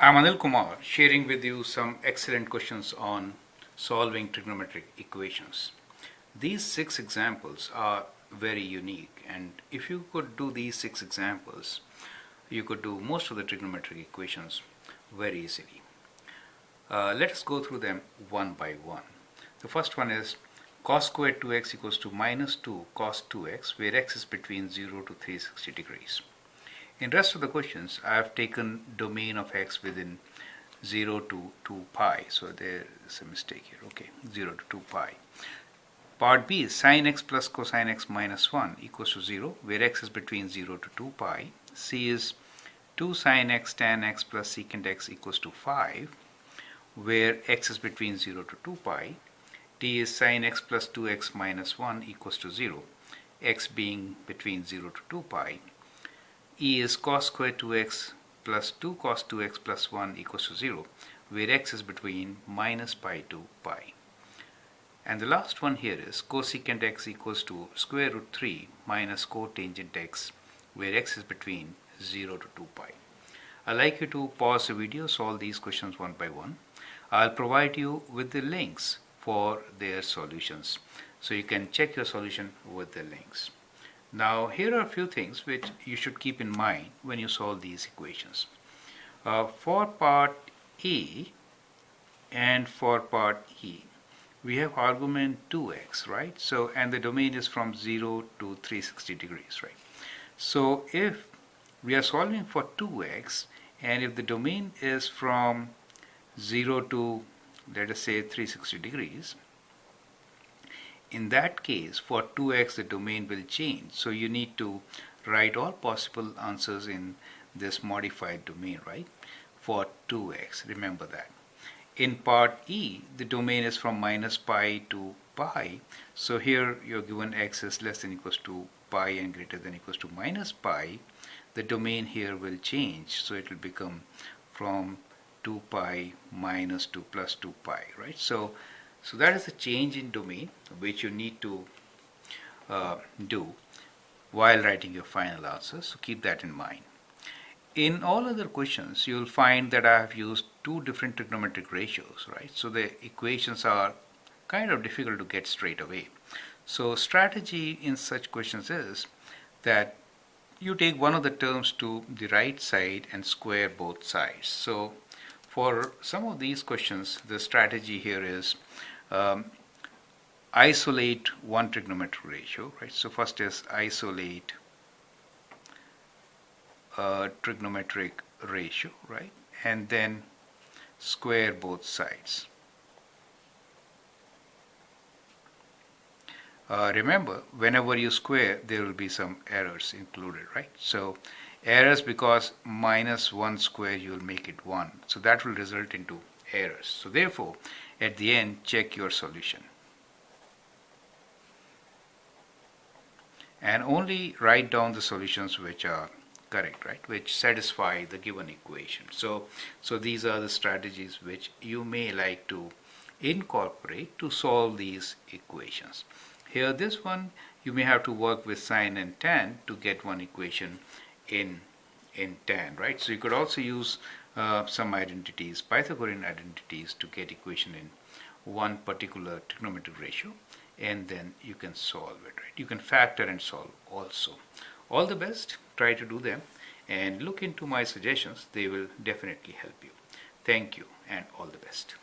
I'm Anil Kumar, sharing with you some excellent questions on solving trigonometric equations. These 6 examples are very unique, and if you could do these 6 examples, you could do most of the trigonometric equations very easily. Let us go through them one by one. The first one is cos squared 2x equals to minus 2 cos 2x, where x is between 0 to 360 degrees. In rest of the questions, I have taken domain of x within 0 to 2 pi. So there is a mistake here. Okay, 0 to 2 pi. Part B is sin x plus cosine x minus 1 equals to 0, where x is between 0 to 2 pi. C is 2 sin x tan x plus secant x equals to 5, where x is between 0 to 2 pi. D is sin x plus 2x minus 1 equals to 0, x being between 0 to 2 pi. E is cos squared 2x plus 2 cos 2x plus 1 equals to 0, where x is between minus pi to pi. And the last one here is cosecant x equals to square root 3 minus cotangent x, where x is between 0 to 2 pi. I'd like you to pause the video, solve these questions one by one. I'll provide you with the links for their solutions, so you can check your solution with the links. Now, here are a few things which you should keep in mind when you solve these equations. For part A and for part E, we have argument 2x, right? So, and the domain is from 0 to 360 degrees, right? So, if we are solving for 2x, and if the domain is from 0 to, let us say, 360 degrees, in that case, for 2x, the domain will change. So you need to write all possible answers in this modified domain, right? For 2x, remember that. In part E, the domain is from minus pi to pi. So here you're given x is less than equals to pi and greater than equals to minus pi. The domain here will change. So it will become from 2 pi minus 2 plus 2 pi, right? So that is the change in domain which you need to do while writing your final answer. So keep that in mind. In all other questions, you will find that I have used 2 different trigonometric ratios, right? So the equations are kind of difficult to get straight away. So strategy in such questions is that you take one of the terms to the right side and square both sides. So for some of these questions, the strategy here is isolate one trigonometric ratio, right? So first is isolate a trigonometric ratio, right? And then square both sides. Remember, whenever you square, there will be some errors included, right? So errors, because minus 1 square, you will make it 1. So that will result into errors. So therefore, at the end, check your solution. And only write down the solutions which are correct, right? Which satisfy the given equation. So these are the strategies which you may like to incorporate to solve these equations. Here, this one, you may have to work with sine and tan to get one equation in tan, right? So you could also use some identities, Pythagorean identities, to get equation in one particular trigonometric ratio, and then you can solve it, right? You can factor and solve also. All the best, try to do them, and look into my suggestions. They will definitely help you. Thank you, and all the best.